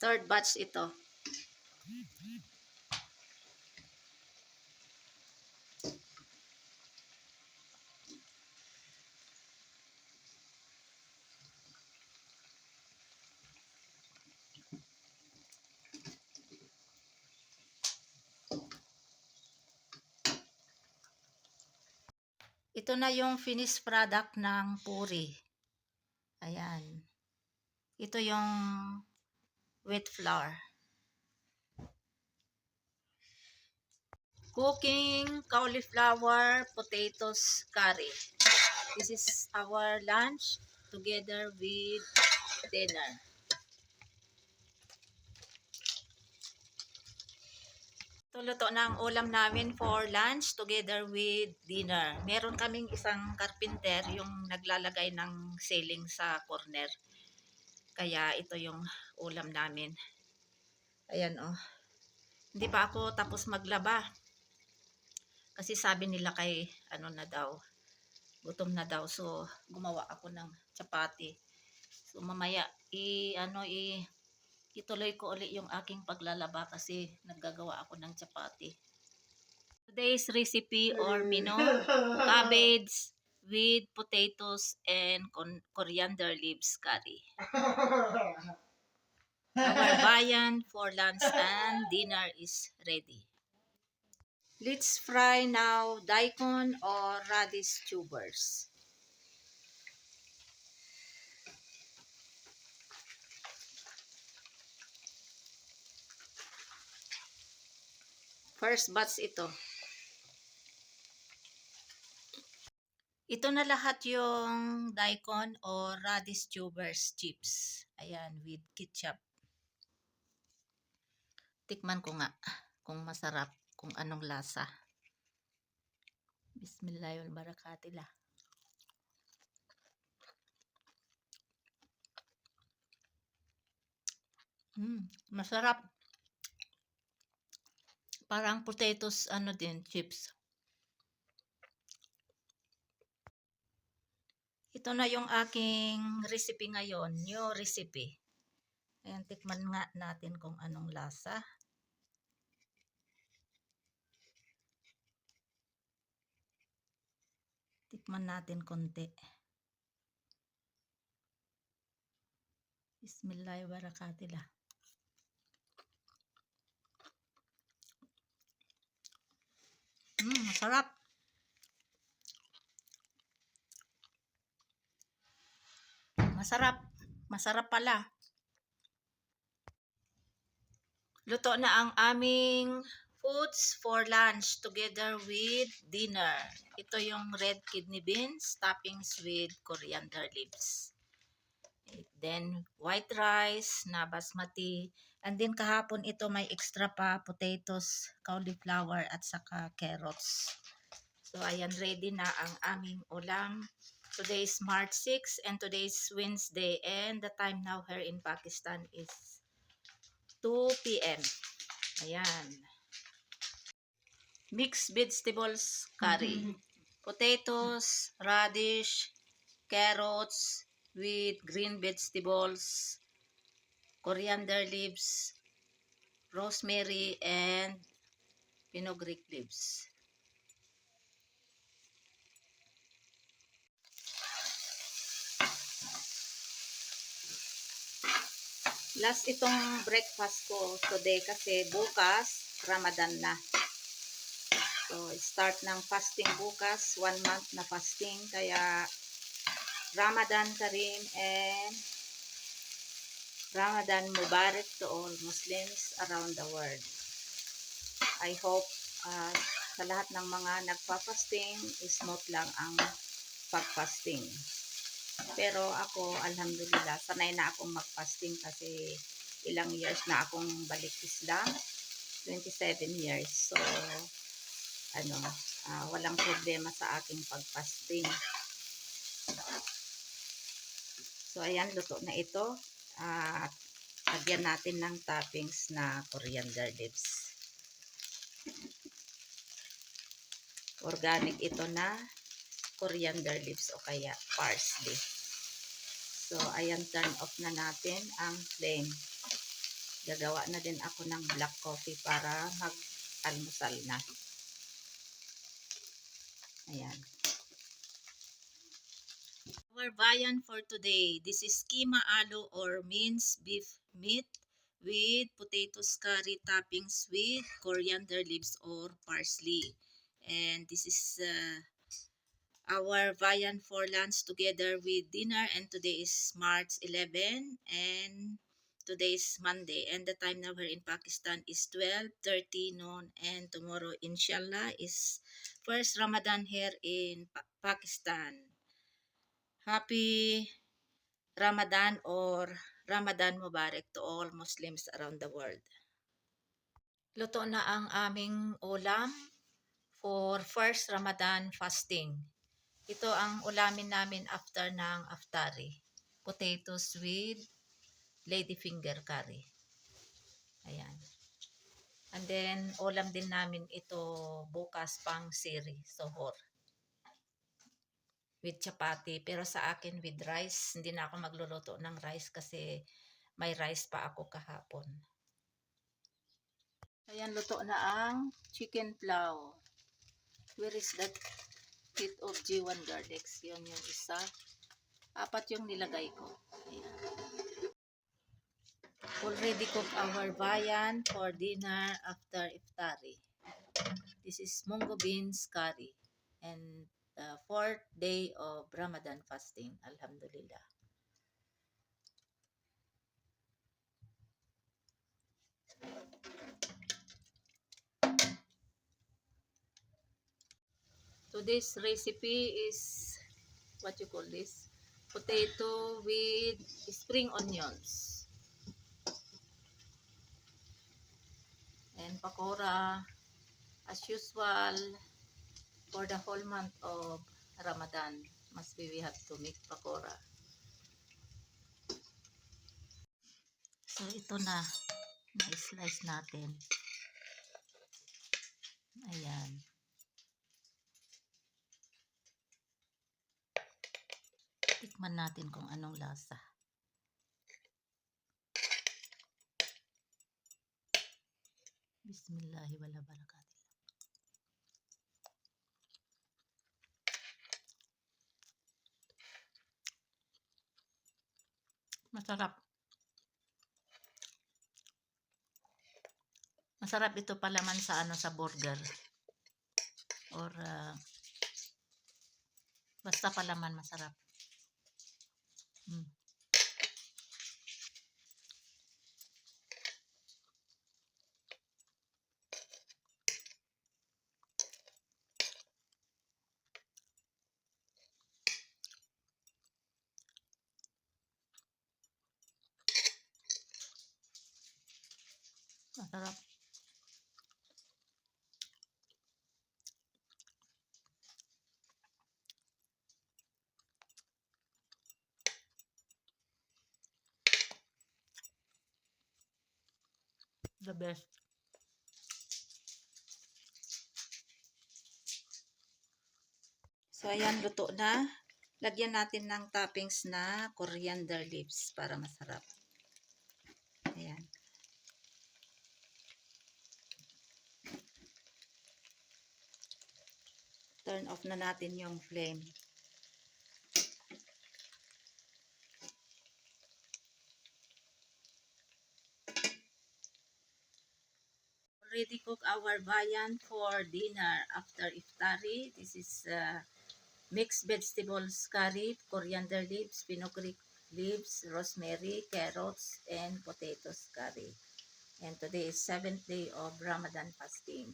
Third batch ito. Ito na yung finished product ng puri. Ayan. Ito yung wheat flour. Cooking cauliflower potatoes curry. This is our lunch together with dinner. Ito luto na ang ulam namin for lunch together with dinner. Meron kaming isang carpenter yung naglalagay ng ceiling sa corner. Kaya ito yung ulam namin. Ayan oh. Hindi pa ako tapos maglaba. Kasi sabi nila kay ano na daw, gutom na daw. So gumawa ako ng chapati. So mamaya ituloy ko ulit yung aking paglalaba kasi naggagawa ako ng chapati. Today's recipe or menu, cabbage with potatoes and coriander leaves curry. Our bayan for lunch and dinner is ready. Let's fry now daikon or radish tubers. First batch ito. Ito na lahat yung daikon or radish tubers chips. Ayan, with ketchup. Tikman ko nga kung masarap, kung anong lasa. Bismillahirrahmanirrahim. Masarap. Parang potatoes din, chips. Ito na yung aking recipe ngayon, new recipe. Ayan, tikman nga natin kung anong lasa. Tikman natin konti. Bismillahirrahmanirrahim. Masarap. Masarap. Masarap pala. Luto na ang aming foods for lunch together with dinner. Ito yung red kidney beans, toppings with coriander leaves. Then white rice na basmati. And then kahapon ito may extra pa potatoes, cauliflower at saka carrots. So ayan, ready na ang aming ulam. Today is March 6 and today is Wednesday and the time now here in Pakistan is 2 p.m. Ayan. Mixed vegetables curry. Potatoes, radish, carrots with green vegetables, coriander leaves, rosemary, and fenugreek leaves. Last itong breakfast ko today kasi bukas Ramadan na. So start ng fasting bukas, 1 month na fasting, kaya Ramadan Kareem and Ramadan Mubarak to all Muslims around the world. I hope sa lahat ng mga nagpa-fasting, smooth lang ang pag-fasting. Pero ako, alhamdulillah, sanay na akong mag-fasting kasi ilang years na akong balik Islam, 27 years. So, walang problema sa aking pag-fasting. So, ayan, luto na ito. At lagyan natin ng toppings na coriander leaves. Organic ito na coriander leaves o kaya parsley. So, ayan, turn off na natin ang flame. Gagawa na din ako ng black coffee para mag-almusal na. Ayan. Our viand for today, this is kima alo or minced beef meat with potatoes curry toppings with coriander leaves or parsley. And this is our viand for lunch together with dinner, and today is March 11 and today is Monday, and the time now here in Pakistan is 12:30 noon, and tomorrow inshallah is first Ramadan here in Pakistan. Happy Ramadan or Ramadan Mubarak to all Muslims around the world. Luto na ang aming ulam for first Ramadan fasting. Ito ang ulamin namin after ng aftari. Potatoes with ladyfinger curry. Ayan. And then, ulam din namin ito bukas pang siri, sohor. With chapati, pero sa akin with rice. Hindi na ako magluluto ng rice kasi may rice pa ako kahapon. Ayan, luto na ang chicken plow. Where is that kit of G1 garlics? Yun yung isa. 4 yung nilagay ko. Ayan. Already cooked our viand for dinner after iftari. This is mungo beans curry. And the 4th day of Ramadan fasting. Alhamdulillah. Today's recipe is, what you call this? Potato with spring onions. And pakora, as usual, for the whole month of Ramadan, must be we have to make pakora. So ito na, na-slice natin. Ayan. Tikman natin kung anong lasa. Bismillahi wala barakatuh. Masarap. Masarap ito palaman sa sa burger. Or basta palaman masarap. Masarap. The best. So ayan, luto na. Lagyan natin ng toppings na coriander leaves para masarap. Ayan. Turn off na natin yung flame. Already cook our viand for dinner after iftari. This is mixed vegetables curry, coriander leaves, fenugreek leaves, rosemary, carrots, and potatoes curry. And today is 7th day of Ramadan fasting.